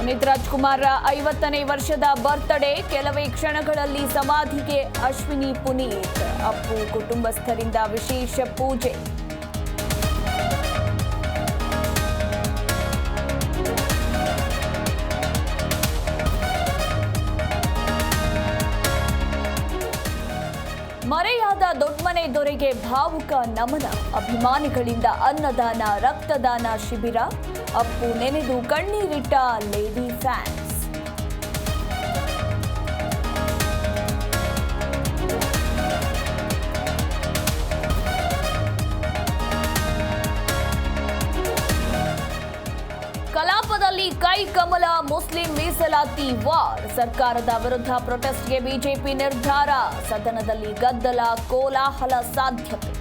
ಪುನೀತ್ ರಾಜ್ಕುಮಾರ್ 50ನೇ ವರ್ಷದ ಬರ್ತ್ಡೇ. ಕೆಲವೇ ಕ್ಷಣಗಳಲ್ಲಿ ಸಮಾಧಿಗೆ ಅಶ್ವಿನಿ ಪುನೀತ್. ಅಪ್ಪು ಕುಟುಂಬಸ್ಥರಿಂದ ವಿಶೇಷ ಪೂಜೆ. ಮರೆಯಾದ ದೊಡ್ಡಮನೆ ದೊರೆಗೆ ಭಾವುಕ ನಮನ. ಅಭಿಮಾನಿಗಳಿಂದ ಅನ್ನದಾನ, ರಕ್ತದಾನ ಶಿಬಿರ. ಅಪ್ಪು ನೆನೆದು ಕಣ್ಣೀರಿಟ್ಟ ಲೇಡಿ ಫ್ಯಾನ್ಸ್. ಕಲಾಪದಲ್ಲಿ ಕೈ ಕಮಲ. ಮುಸ್ಲಿಂ ಮೀಸಲಾತಿ ವಾರ್. ಸರ್ಕಾರದ ವಿರುದ್ಧ ಪ್ರೊಟೆಸ್ಟ್ಗೆ ಬಿಜೆಪಿ ನಿರ್ಧಾರ. ಸದನದಲ್ಲಿ ಗದ್ದಲ, ಕೋಲಾಹಲ ಸಾಧ್ಯತೆ.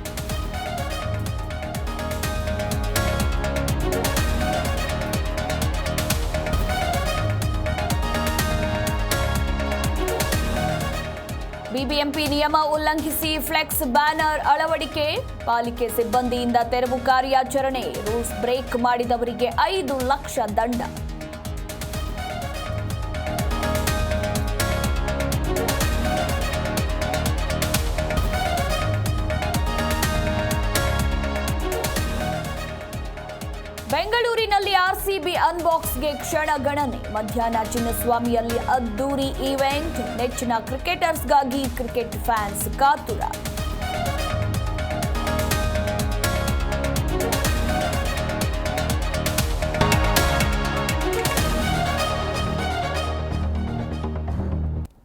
ಬಿಬಿಎಂಪಿ ನಿಯಮ ಉಲ್ಲಂಘಿಸಿ ಫ್ಲೆಕ್ಸ್ ಬ್ಯಾನರ್ ಅಳವಡಿಕೆ. ಪಾಲಿಕೆ ಸಿಬ್ಬಂದಿಯಿಂದ ತೆರವು ಕಾರ್ಯಾಚರಣೆ. ರೂಲ್ಸ್ ಬ್ರೇಕ್ ಮಾಡಿದವರಿಗೆ 5 ಲಕ್ಷ ದಂಡ. ಬೆಂಗಳೂರಿನಲ್ಲಿ ಆರ್ಸಿಬಿ ಅನ್ಬಾಕ್ಸ್ಗೆ ಕ್ಷಣಗಣನೆ. ಮಧ್ಯಾಹ್ನ ಚಿನ್ನಸ್ವಾಮಿಯಲ್ಲಿ ಅದ್ದೂರಿ ಈವೆಂಟ್. ನೆಚ್ಚಿನ ಕ್ರಿಕೆಟರ್ಸ್ಗಾಗಿ ಕ್ರಿಕೆಟ್ ಫ್ಯಾನ್ಸ್ ಕಾತುರ.